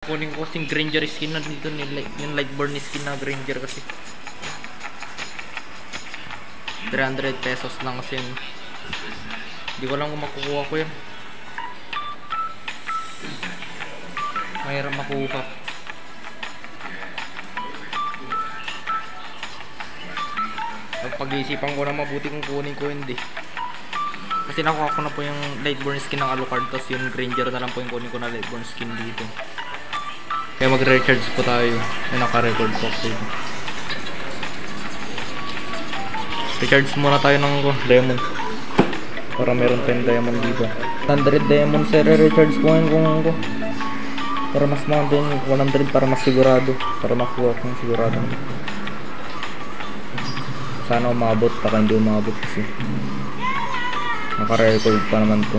Kunin ko kasing Granger skin na dito, yung Lightborn skin na Granger kasi 300 pesos lang kasi yun. Hindi ko lang kung makukuha ko yun. Mahirap makuha. Pag-iisipan ko na mabuti kung kunin ko hindi. Kasi nakuha ko na po yung Lightborn skin ng Alucard, tapos yung Granger na lang po yung kunin ko na Lightborn skin dito. Kaya mag-recharge po tayo. May naka-record po dito. Recharge muna tayo ng diamond. Para meron tayong diamond dito. 100 diamond sa re-recharge ko ngayon ko. Para mas mga din 100 para mas sigurado. Para makuha kong sigurado. Sana umabot. Baka hindi umabot kasi naka-record pa naman to.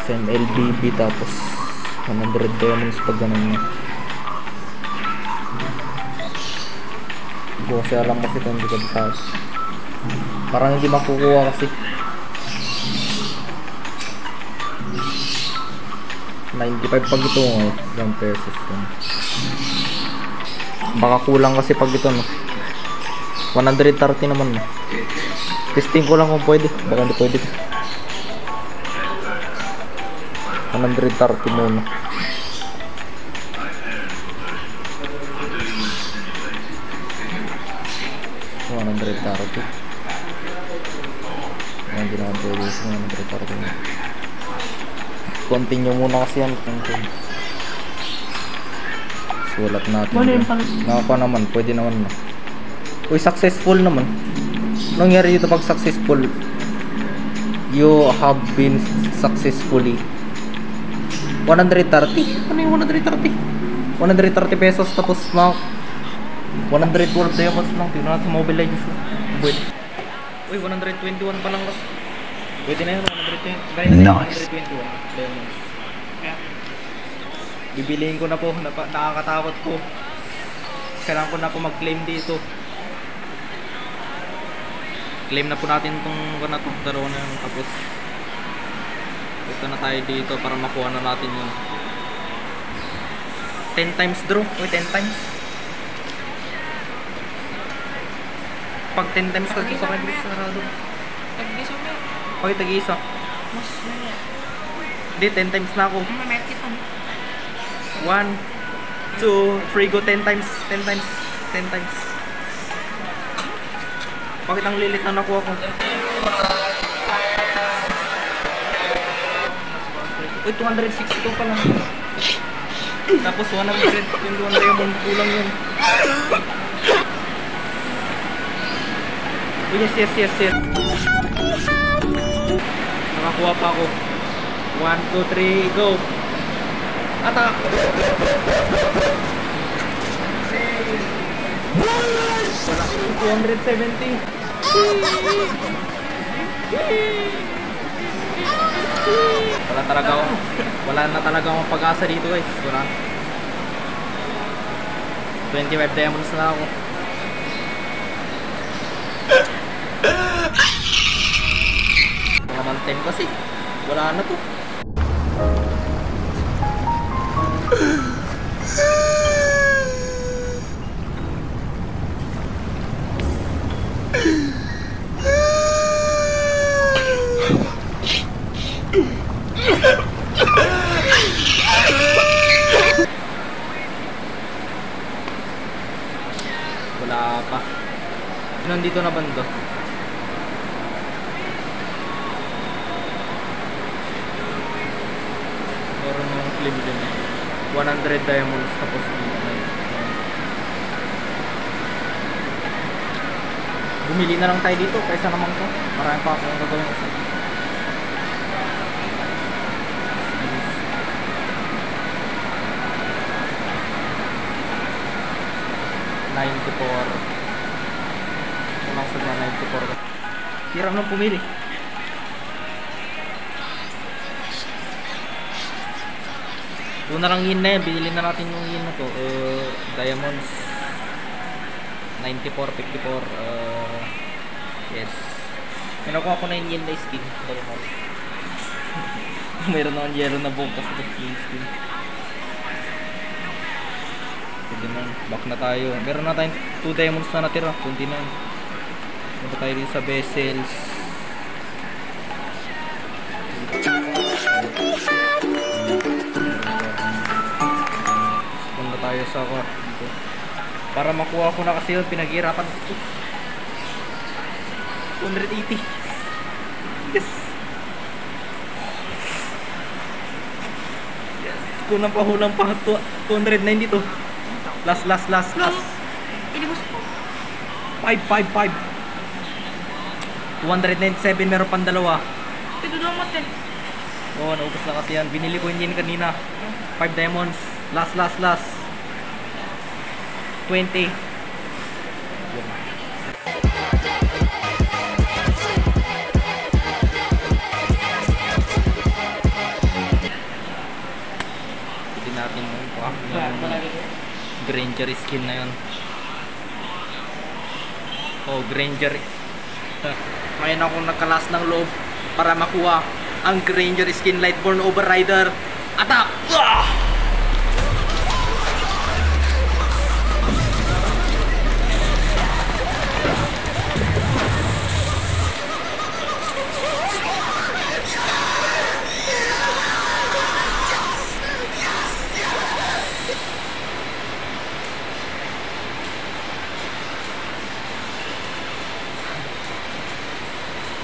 Send LBB tapos 100 diamonds pag ganun na. Kasi alam kasi ito hindi ka bitaas. Parang hindi makukuha kasi 95 pag ito ngayon. 1 pesos yun. Baka kulang kasi pag ito no. 130 naman no. Testing ko lang kung pwede. Baka hindi pwede. 130 muna. 130. Hindi na pwede sa 130. Continue muna kasi yan. Sulat natin. Nakakuha naman. Pwede naman na. Uy, successful naman. Nangyari dito pag successful? You have been successfully 130. Ano yung 130? 130 pesos tapos na 112 diamonds lang. Tingnan natin sa Mobile Legends. Pwede. Uy, 121 pa lang kasi. Pwede na yun, 120. Nice. 121 diamonds. Bibiliin ko na po. Nakakatakot po. Kailangan ko na po mag-claim dito. Claim na po natin itong daro na yun. Tapos ito na tayo dito para makuha na natin yung 10 times draw. Uy, 10 times. Pag 10 times kasi sa kanya sarado. Tag-isa mo. Uy, tag-isa. Mas na. Hindi, 10 times na ako. Mamaya kita. 1, 2, 3, go 10 times. 10 times. 10 times. Bakit ang lilit na nakuha ko? Uy, 262 pa lang. Tapos 100 yung 200 yung kulang yun. Uy, yes. Nakakuha pa ako. 1, 2, 3, go! Atak! Wala, 270. Wala na talaga akong pag-asa dito guys. Wala. 25 diamonds na ako. Naman 10 kasi. Wala na to. Wala pa. Nandito na banda. Meron yung claim din. 100 diamonds tapos bumili na lang tayo dito kaysa naman to. Marami pa akong gagawin isa. Walang sa 94. Hirap nang pumili. Doon na lang yin na yan. Binili na natin yung yin na to. Diamonds 94, 54. Yes. Pinakuha ko na yung yin na skin. Mayroon naman yellow na bukas sa skin. Pwede na. Back na tayo. Meron na tayong 2 diamonds na natira. 29. Punta tayo dito sa vessels. Punta tayo sa dito. Para makuha ko na kasi yun, pinaghirapan ko. 280. Yes. Yes. Kung nang pahulang pa 290 to. Last. Inibos po. 5. 297, meron pang dalawa. Ito daw matin. Oo, naubos na kasi yan. Binili ko yun kanina. 5 diamonds. Last. 20. Pwede natin Granger skin na yun. Oh, Granger. Ngayon ako nakalas ng loob para makuha ang Granger skin Lightborn Overrider. Attack!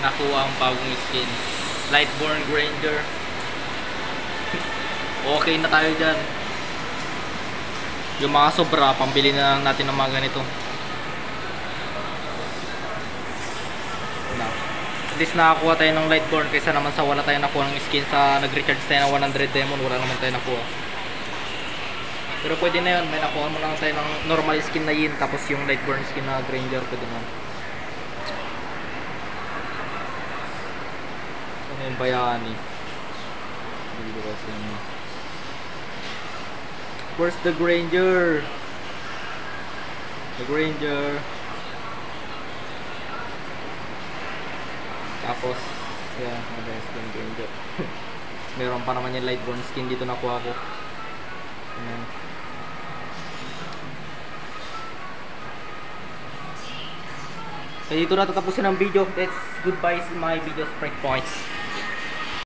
Nakuha ang bagong skin Lightborn Granger. Okay na tayo dyan. Yung mga sobra, pambili na lang natin ng mga ganito. At least nakakuha tayo ng Lightborn kaysa naman sa wala tayo nakuha ng skin sa nag-recharge tayo ng 100 diamond, wala naman tayo nakuha. Pero pwede na yun, may nakuha mo lang tayo ng normal skin na Yin, tapos yung Lightborn skin na Granger, pwede na. Yung bayani. Where's the Granger? The Granger. Tapos, yeah, ada skin Granger. Meron pa naman yung Lightborn skin dito nakuha ko. Ayan. Kaya dito na tatapusin ang video. Let's goodbye my video sprite points.